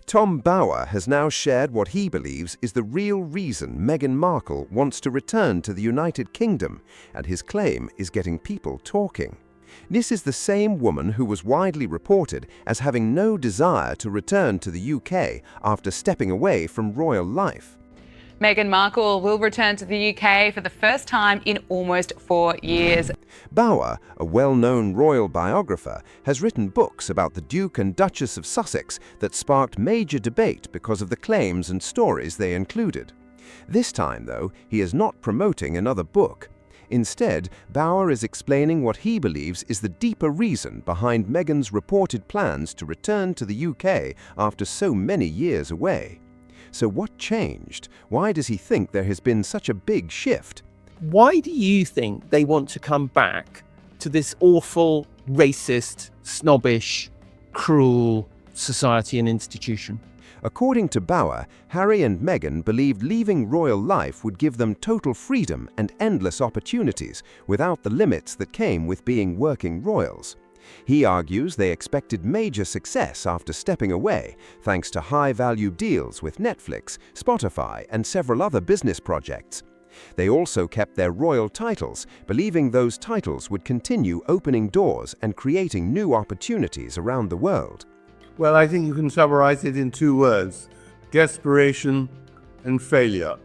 Tom Bower has now shared what he believes is the real reason Meghan Markle wants to return to the United Kingdom, and his claim is getting people talking. This is the same woman who was widely reported as having no desire to return to the UK after stepping away from royal life. Meghan Markle will return to the UK for the first time in almost 4 years. Bower, a well-known royal biographer, has written books about the Duke and Duchess of Sussex that sparked major debate because of the claims and stories they included. This time, though, he is not promoting another book. Instead, Bower is explaining what he believes is the deeper reason behind Meghan's reported plans to return to the UK after so many years away. So what changed? Why does he think there has been such a big shift? Why do you think they want to come back to this awful, racist, snobbish, cruel society and institution? According to Bower, Harry and Meghan believed leaving royal life would give them total freedom and endless opportunities without the limits that came with being working royals. He argues they expected major success after stepping away, thanks to high-value deals with Netflix, Spotify, and several other business projects. They also kept their royal titles, believing those titles would continue opening doors and creating new opportunities around the world. Well, I think you can summarize it in 2 words: desperation and failure.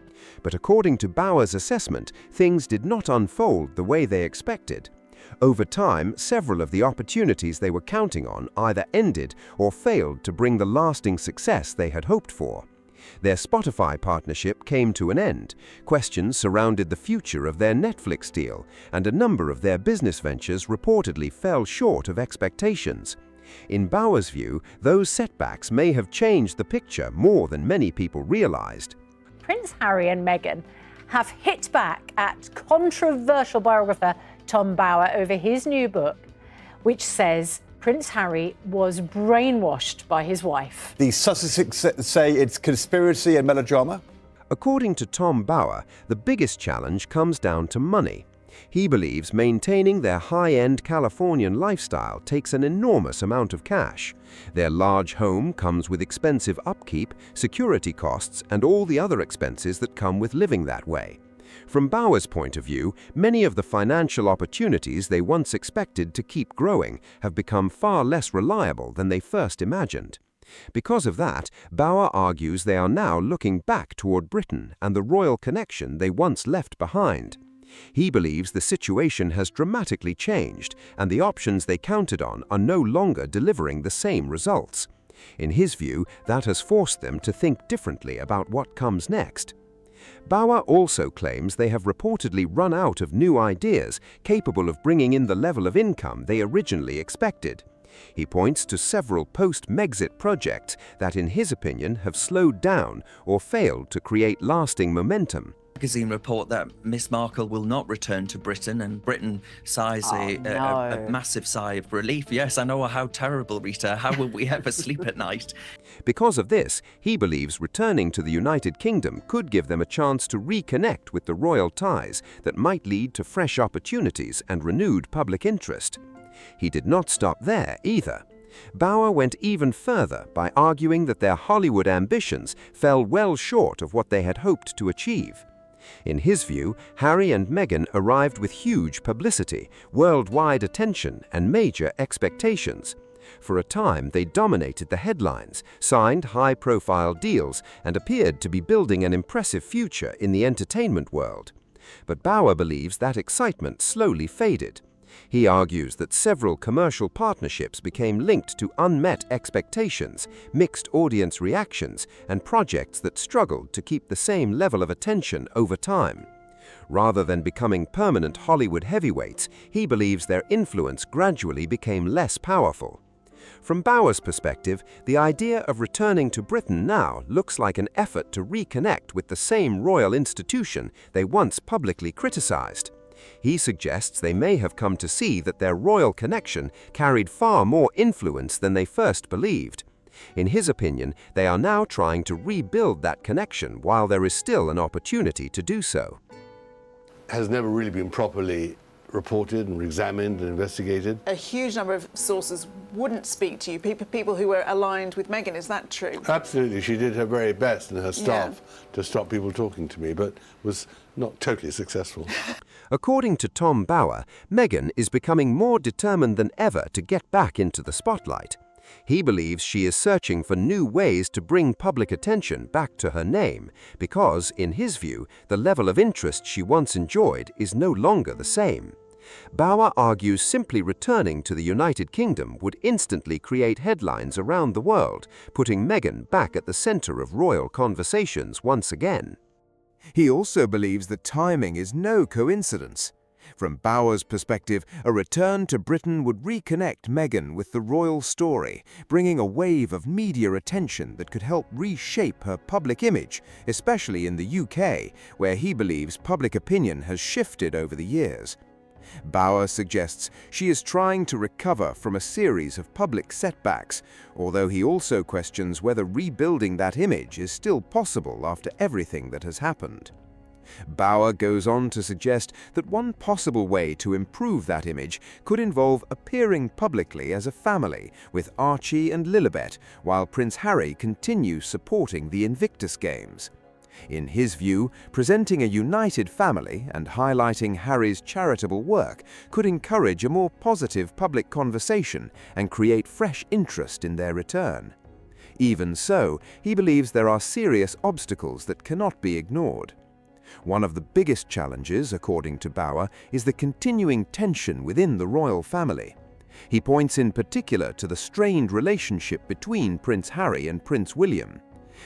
But according to Bower's assessment, things did not unfold the way they expected. Over time, several of the opportunities they were counting on either ended or failed to bring the lasting success they had hoped for. Their Spotify partnership came to an end, questions surrounded the future of their Netflix deal, and a number of their business ventures reportedly fell short of expectations. In Bower's view, those setbacks may have changed the picture more than many people realized. Prince Harry and Meghan have hit back at controversial biographer Tom Bower over his new book, which says Prince Harry was brainwashed by his wife. The Sussexes say it's conspiracy and melodrama. According to Tom Bower, the biggest challenge comes down to money. He believes maintaining their high-end Californian lifestyle takes an enormous amount of cash. Their large home comes with expensive upkeep, security costs, and all the other expenses that come with living that way. From Bower's point of view, many of the financial opportunities they once expected to keep growing have become far less reliable than they first imagined. Because of that, Bower argues they are now looking back toward Britain and the royal connection they once left behind. He believes the situation has dramatically changed, and the options they counted on are no longer delivering the same results. In his view, that has forced them to think differently about what comes next. Bower also claims they have reportedly run out of new ideas capable of bringing in the level of income they originally expected. He points to several post-Megxit projects that, in his opinion, have slowed down or failed to create lasting momentum. Magazine report that Miss Markle will not return to Britain, and Britain sighs a massive sigh of relief. Yes, I know, how terrible, Rita. How will we ever sleep at night? Because of this, he believes returning to the United Kingdom could give them a chance to reconnect with the royal ties that might lead to fresh opportunities and renewed public interest. He did not stop there either. Bower went even further by arguing that their Hollywood ambitions fell well short of what they had hoped to achieve. In his view, Harry and Meghan arrived with huge publicity, worldwide attention, and major expectations. For a time, they dominated the headlines, signed high-profile deals, and appeared to be building an impressive future in the entertainment world. But Bower believes that excitement slowly faded. He argues that several commercial partnerships became linked to unmet expectations, mixed audience reactions, and projects that struggled to keep the same level of attention over time. Rather than becoming permanent Hollywood heavyweights, he believes their influence gradually became less powerful. From Bower's perspective, the idea of returning to Britain now looks like an effort to reconnect with the same royal institution they once publicly criticized. He suggests they may have come to see that their royal connection carried far more influence than they first believed. In his opinion, they are now trying to rebuild that connection while there is still an opportunity to do so. Has never really been properly reported and examined and investigated. A huge number of sources wouldn't speak to you, people who were aligned with Meghan. Is that true? Absolutely. She did her very best and her staff to stop people talking to me, but was not totally successful. According to Tom Bower, Meghan is becoming more determined than ever to get back into the spotlight. He believes she is searching for new ways to bring public attention back to her name because, in his view, the level of interest she once enjoyed is no longer the same. Bower argues simply returning to the United Kingdom would instantly create headlines around the world, putting Meghan back at the center of royal conversations once again. He also believes that timing is no coincidence. From Bower's perspective, a return to Britain would reconnect Meghan with the royal story, bringing a wave of media attention that could help reshape her public image, especially in the UK, where he believes public opinion has shifted over the years. Bower suggests she is trying to recover from a series of public setbacks, although he also questions whether rebuilding that image is still possible after everything that has happened. Bower goes on to suggest that one possible way to improve that image could involve appearing publicly as a family with Archie and Lilibet, while Prince Harry continues supporting the Invictus Games. In his view, presenting a united family and highlighting Harry's charitable work could encourage a more positive public conversation and create fresh interest in their return. Even so, he believes there are serious obstacles that cannot be ignored. One of the biggest challenges, according to Bower, is the continuing tension within the royal family. He points in particular to the strained relationship between Prince Harry and Prince William.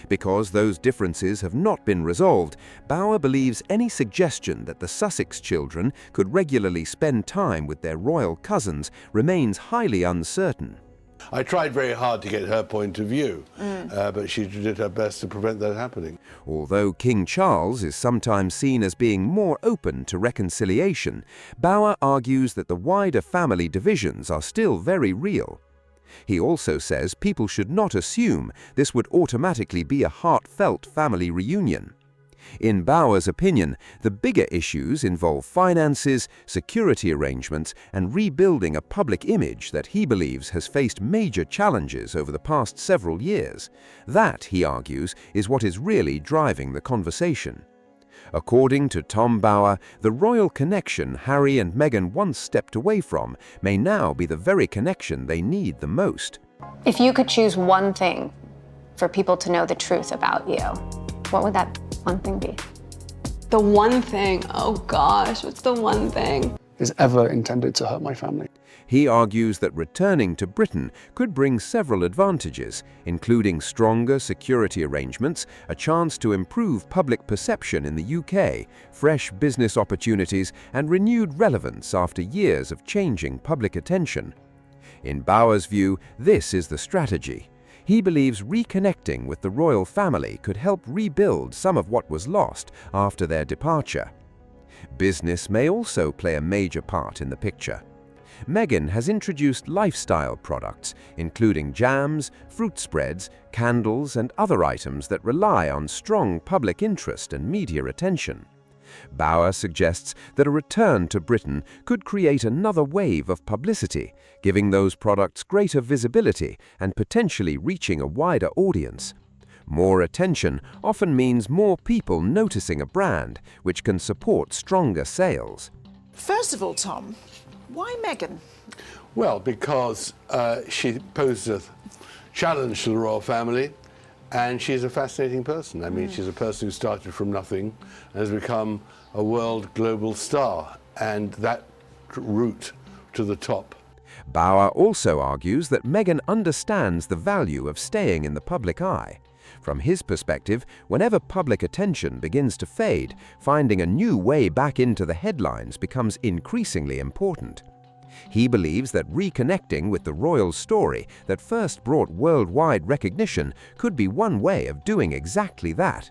Because those differences have not been resolved, Bower believes any suggestion that the Sussex children could regularly spend time with their royal cousins remains highly uncertain. I tried very hard to get her point of view, but she did her best to prevent that happening. Although King Charles is sometimes seen as being more open to reconciliation, Bower argues that the wider family divisions are still very real. He also says people should not assume this would automatically be a heartfelt family reunion. In Bower's opinion, the bigger issues involve finances, security arrangements, and rebuilding a public image that he believes has faced major challenges over the past several years. That, he argues, is what is really driving the conversation. According to Tom Bower, the royal connection Harry and Meghan once stepped away from may now be the very connection they need the most. If you could choose one thing for people to know the truth about you, what would that one thing be? The one thing, oh gosh, what's the one thing? Is ever intended to hurt my family. He argues that returning to Britain could bring several advantages, including stronger security arrangements, a chance to improve public perception in the UK, fresh business opportunities, and renewed relevance after years of changing public attention. In Bower's view, this is the strategy. He believes reconnecting with the royal family could help rebuild some of what was lost after their departure. Business may also play a major part in the picture. Meghan has introduced lifestyle products, including jams, fruit spreads, candles, and other items that rely on strong public interest and media attention. Bower suggests that a return to Britain could create another wave of publicity, giving those products greater visibility and potentially reaching a wider audience. More attention often means more people noticing a brand, which can support stronger sales. First of all, Tom, why Meghan? Well, because she posed a challenge to the royal family, and she's a fascinating person. I mean, she's a person who started from nothing and has become a world global star, and that route to the top. Bower also argues that Meghan understands the value of staying in the public eye. From his perspective, whenever public attention begins to fade, finding a new way back into the headlines becomes increasingly important. He believes that reconnecting with the royal story that first brought worldwide recognition could be one way of doing exactly that.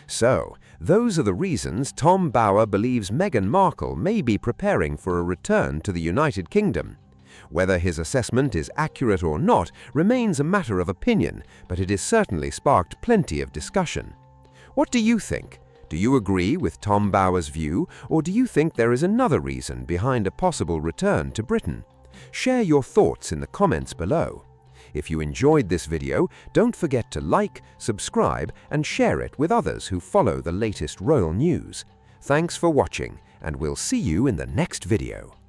So, those are the reasons Tom Bower believes Meghan Markle may be preparing for a return to the United Kingdom. Whether his assessment is accurate or not remains a matter of opinion, but it has certainly sparked plenty of discussion. What do you think? Do you agree with Tom Bower's view, or do you think there is another reason behind a possible return to Britain? Share your thoughts in the comments below. If you enjoyed this video, don't forget to like, subscribe, and share it with others who follow the latest royal news. Thanks for watching, and we'll see you in the next video.